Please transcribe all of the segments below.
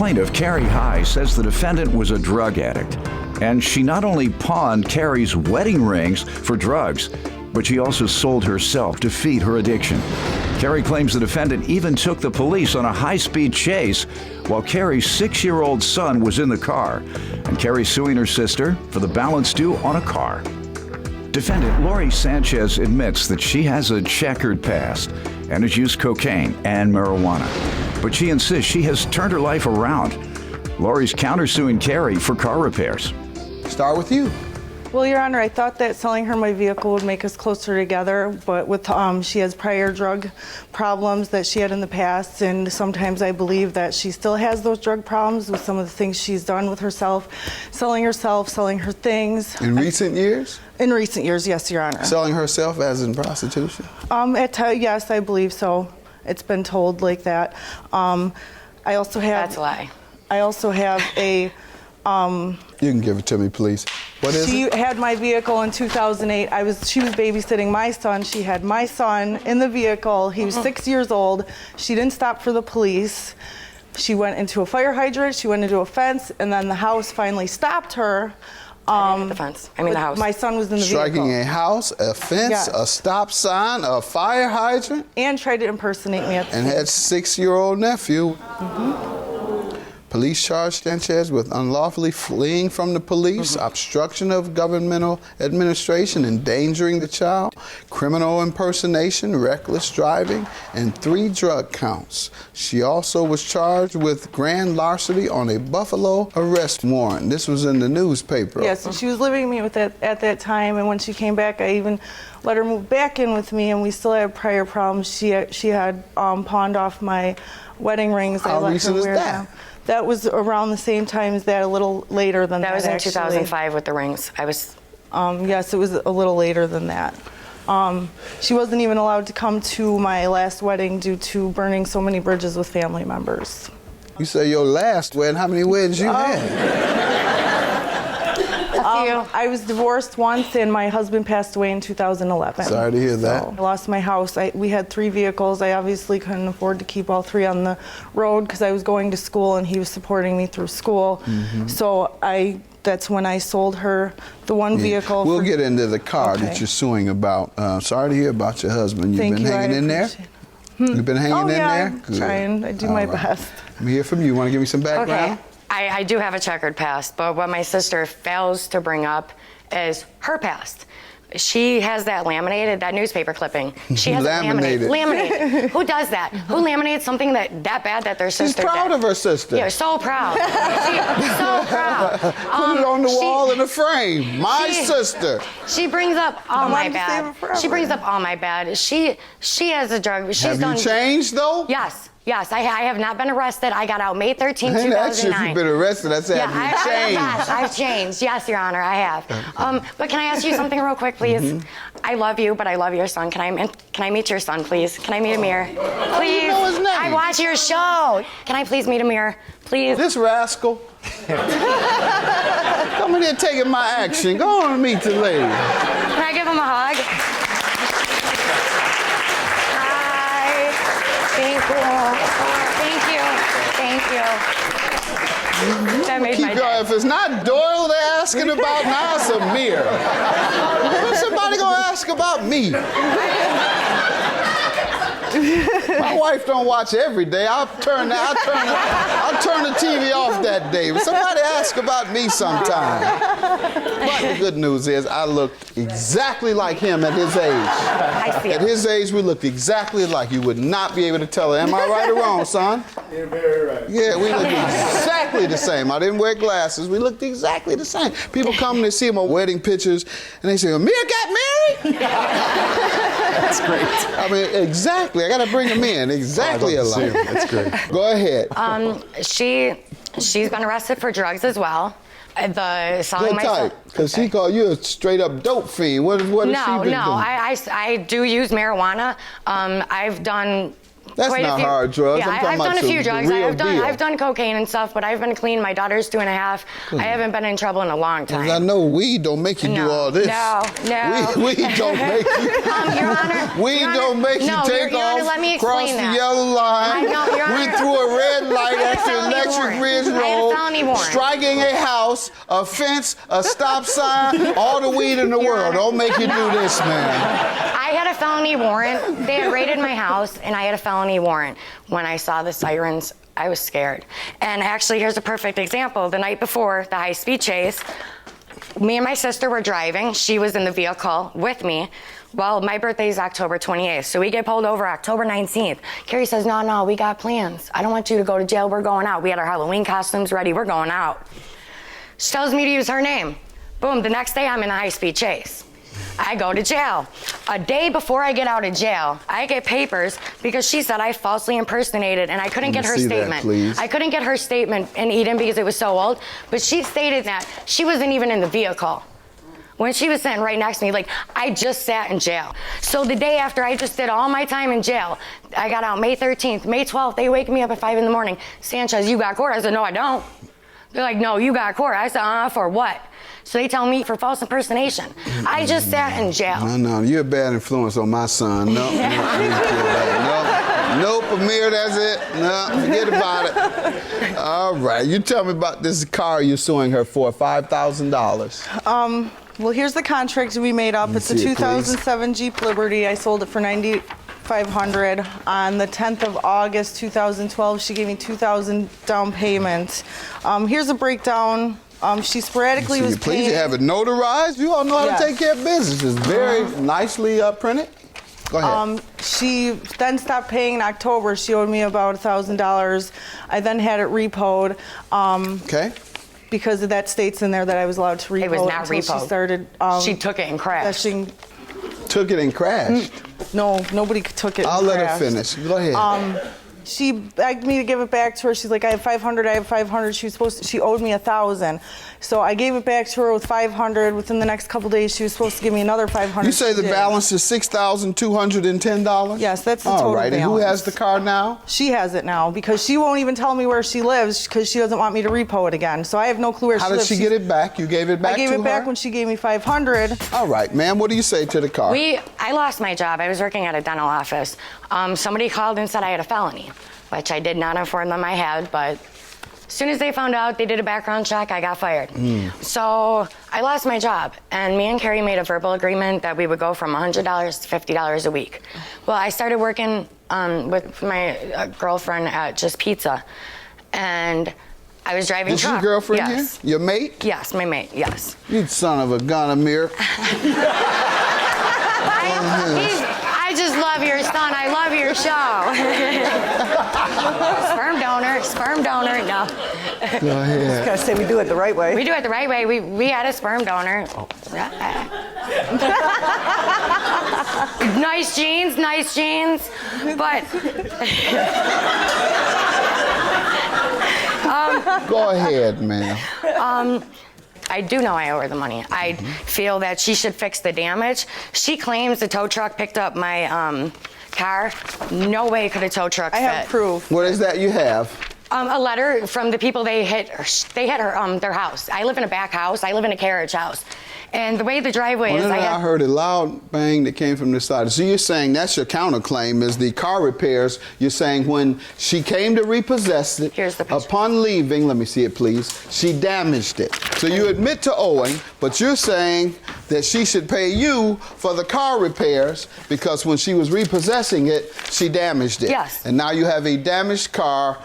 plaintiff, Carrie High, says the defendant was a drug addict. And she not only pawned Carrie's wedding rings for drugs, but she also sold herself to feed her addiction. Carrie claims the defendant even took the police on a high-speed chase while Carrie's 6-year-old son was in the car. And Carrie's suing her sister for the balance due on a car. Defendant Lori Sanchez admits that she has a checkered past and has used cocaine and marijuana. But she insists she has turned her life around. Lori's countersuing Carrie for car repairs. Start with you. Well, Your Honor, I thought that selling her my vehicle would make us closer together, but with she has prior drug problems that she had in the past, and sometimes I believe that she still has those drug problems with some of the things she's done with herself, selling her things. In recent years? In recent years, yes, Your Honor. Selling herself as in prostitution? Yes, I believe so. It's been told like that. I also have... That's a lie. I also have a... You can give it to me, please. What is it? She had my vehicle in 2008. She was babysitting my son. She had my son in the vehicle. He was 6 years old. She didn't stop for the police. She went into a fire hydrant. She went into a fence, and then the house finally stopped her. The fence. I mean the house. My son was in the Striking vehicle. a house, a fence, Yes. a stop sign, a fire hydrant, And tried to impersonate me at the and scene. had 6-year-old nephew. Police charged Sanchez with unlawfully fleeing from the police, obstruction of governmental administration, endangering the child, criminal impersonation, reckless driving, and 3 drug counts. She also was charged with grand larceny on a Buffalo arrest warrant. This was in the newspaper. Yes, and she was living with me at that time, and when she came back, I even let her move back in with me, and we still had prior problems. She had pawned off my wedding rings. How I let recent her is wear that? them. That was around the same time as that, a little later than that. That was in actually. 2005 with the rings. I was... Yes, it was a little later than that. She wasn't even allowed to come to my last wedding due to burning so many bridges with family members. You say your last wedding, how many weddings you had? I was divorced once, and my husband passed away in 2011. Sorry to hear that. So I lost my house. We had 3 vehicles. I obviously couldn't afford to keep all 3 on the road because I was going to school, and he was supporting me through school. So that's when I sold her the one vehicle. We'll get into the car Okay. that you're suing about. Sorry to hear about your husband. You've been hanging in there? You've been hanging in there? I'm Good. trying. I do my best. Let me hear from you. Want to give me some background? Okay. I do have a checkered past, but what my sister fails to bring up is her past. She has that laminated, that newspaper clipping. She has Laminated. it laminated. Who does that? Who laminates something that bad that their sister She's proud did? of her sister. Yeah, so proud. So proud. Put it on the wall in a frame. My sister. She brings up all my wanted to save bad. it forever. She brings up all my bad. She has a drug. She's Have done. you changed, though? Yes, I have not been arrested. I got out May 13, I didn't ask you 2009. if you've been arrested. I said, have you changed? Yes, I've changed. Yes, Your Honor, I have. But can I ask you something real quick, please? I love you, but I love your son. Can I meet your son, please? Can I meet Amir? Please. know his name? I watch your show. Can I please meet Amir? Please. This rascal. Come in here taking my action. Go on and meet the lady. Can I give him a hug? Hi. Thank you. That made my Keep day. going. If it's not Doyle they're asking about, now it's Amir. When's somebody gonna ask about me? My wife don't watch every day. I'll turn the TV off that day. But somebody ask about me sometime. But the good news is I looked exactly like him at his age. I see At it. his age, we looked exactly alike. You would not be able to tell. Am I right or wrong, son? You're very right. Yeah, we looked exactly the same. I didn't wear glasses. We looked exactly the same. People come and see my wedding pictures, and they say, Amir got married? That's great. I mean, exactly. I got to bring them in. Exactly I'd love to see alike. him. That's great. Go ahead. She's been arrested for drugs as well. The selling Good myself. type, because she called you a straight up dope fiend. What has she been doing? I do use marijuana. I've done That's quite not a few. hard drugs. Yeah, I'm talking I've about done a the few drugs. real I've deal. done cocaine and stuff, but I've been clean. My daughter's 2.5. I haven't been in trouble in a long time. 'Cause I know weed don't make you do all this. No. Weed don't make you. Your Honor. Weed Your don't Honor, make you no, take Your Honor, off, let me cross explain the that. yellow line, I know, Your went Honor. through a red light I had a at the felony Electric warrant. Ridge I had a Road, felony warrant. striking a house, a fence, a stop sign, all the weed in the Your world. Honor. Don't make you do this, man. I had a felony warrant. They had raided my house, and I had a felony warrant. When I saw the sirens, I was scared. And actually, here's a perfect example. The night before the high-speed chase, me and my sister were driving. She was in the vehicle with me. Well, my birthday is October 28th, so we get pulled over October 19th. Carrie says, no, we got plans. I don't want you to go to jail. We're going out. We had our Halloween costumes ready. We're going out. She tells me to use her name. Boom, the next day I'm in a high-speed chase. I go to jail. A day before I get out of jail, I get papers because she said I falsely impersonated, and I couldn't get her statement. I couldn't get her statement in Eden because it was so old, but she stated that she wasn't even in the vehicle when she was sitting right next to me. Like, I just sat in jail. So the day after I just did all my time in jail, I got out May 13th. May 12th, they wake me up at 5 in the morning. Sanchez, you got court. I said, no, I don't. They're like, no, you got court. I said, for what? So they tell me for false impersonation. I just sat in jail. No, you're a bad influence on my son. No, Amir, that's it. No, forget about it. All right, you tell me about this car you're suing her for, $5,000. Well, here's the contract we made up. It's a 2007 Jeep Liberty. I sold it for $9,500. On the 10th of August, 2012, she gave me $2,000 down payment. Here's a breakdown. She sporadically was paying. Please have it notarized. You all know how to take care of business. It's very nicely printed. Go ahead. She then stopped paying in October. She owed me about $1,000. I then had it repoed. Okay. Because of that states in there that I was allowed to repo. It was not repoed. She started. She took it and crashed. Took it and crashed? No, nobody took it. I'll let her finish. Go ahead. She begged me to give it back to her. She's like, I have 500, I have 500. She owed me 1,000. So I gave it back to her with 500. Within the next couple days, she was supposed to give me another 500. You say the balance is $6,210? Yes, that's the total All right, balance. and who has the car now? She has it now because she won't even tell me where she lives because she doesn't want me to repo it again. So I have no clue where she lives. How did she get it back? You gave it back to her? I gave it back when she gave me 500. All right, ma'am, what do you say to the car? I lost my job. I was working at a dental office. Somebody called and said I had a felony, which I did not inform them I had, but as soon as they found out, they did a background check, I got fired. So I lost my job, and me and Carrie made a verbal agreement that we would go from $100 to $50 a week. Well, I started working with my girlfriend at Just Pizza, and I was driving truck. Is your girlfriend here? Your mate? Yes, my mate, yes. You son of a gun, Amir. I just love your son. I love your show. Sperm donor, no. Go ahead. I was going to say we do it the right way. We do it the right way. We had a sperm donor. Nice jeans. But go ahead, ma'am. I do know I owe her the money. I feel that she should fix the damage. She claims the tow truck picked up my car. No way could a tow truck fit. I have proof. What is that you have? A letter from the people they hit her their house. I live in a back house. I live in a carriage house. And the way the driveway is, I heard a loud bang that came from the side. So you're saying that's your counterclaim is the car repairs. You're saying when she came to repossess it, here's the picture. Upon leaving, let me see it please, she damaged it. So you admit to owing, but you're saying that she should pay you for the car repairs because when she was repossessing it, she damaged it. Yes. And now you have a damaged car,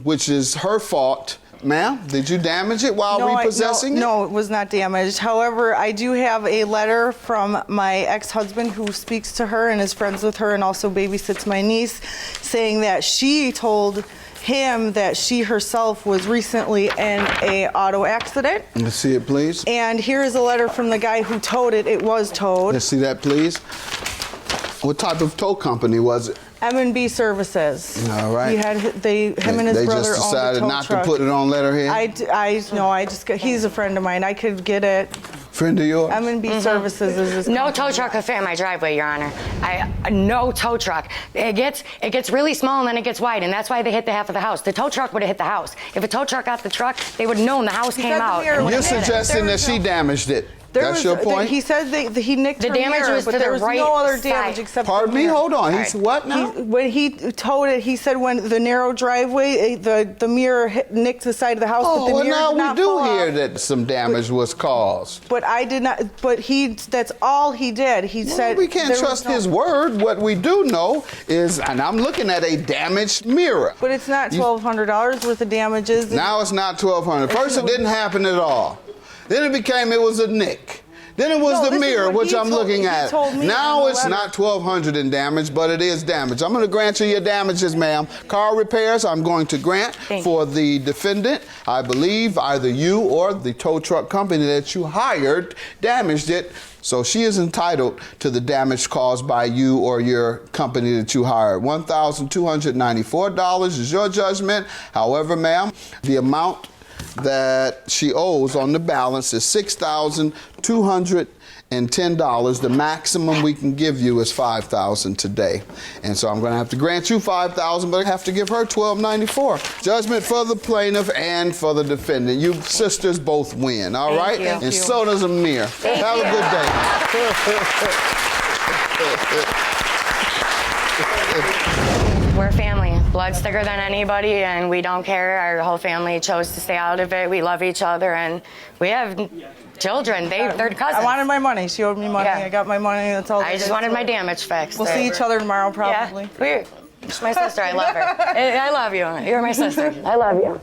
which is her fault. Ma'am, did you damage it while repossessing it? No, it was not damaged. However, I do have a letter from my ex-husband who speaks to her and is friends with her and also babysits my niece, saying that she told him that she herself was recently in a auto accident. Let's see it, please. And here is a letter from the guy who towed it. It was towed. Let's see that, please. What type of tow company was it? M&B Services. All right. Him and his brother They just owned the decided tow not truck. to put it on letterhead? he's a friend of mine. I could get it. Friend of yours? M&B Services is his No company. tow truck could fit in my driveway, Your Honor. No tow truck. It gets really small and then it gets wide, and that's why they hit the half of the house. The tow truck would have hit the house. If a tow truck got the truck, they would have known the house He came said the out. mirror and was You're hit it. suggesting There that was she no- damaged it. There That's was- your point? He said that he nicked The her damage mirror, was but to there the was right no other side. damage except Pardon the me? mirror. Hold on. He's what now? When he towed it, he said when the narrow driveway, the mirror nicked the side of the house, but Oh, the well, mirror now did not we do fall hear off. that some damage was caused. But I did not. But that's all he did. He said We can't there was trust no- his word. What we do know is, and I'm looking at a damaged mirror. But it's not $1,200 worth of damages. Now it's not $1,200. First, it didn't happen at all. Then it was a nick. Then it was No, the this is mirror, what which he I'm told- looking he at. told me Now in the it's letter. not $1,200 in damage, but it is damage. I'm going to grant you your damages, ma'am. Car repairs, I'm going to grant Thank for the defendant. I believe either you or the tow truck company that you hired damaged it. So she is entitled to the damage caused by you or your company that you hired. $1,294 is your judgment. However, ma'am, the amount that she owes on the balance is $6,210. The maximum we can give you is $5,000 today. And so I'm going to have to grant you $5,000, but I have to give her $1,294. Judgment for the plaintiff and for the defendant. You sisters both win, all right? you. Thank And you. so does Amir. Have a good day. We're family. Blood's thicker than anybody, and we don't care. Our whole family chose to stay out of it. We love each other, and we have children. They're cousins. I wanted my money. She owed me money. Yeah. I got my money. That's all. I just wanted my damage fixed. We'll see each other tomorrow, probably. Yeah, she's my sister. I love her. I love you. You're my sister. I love you.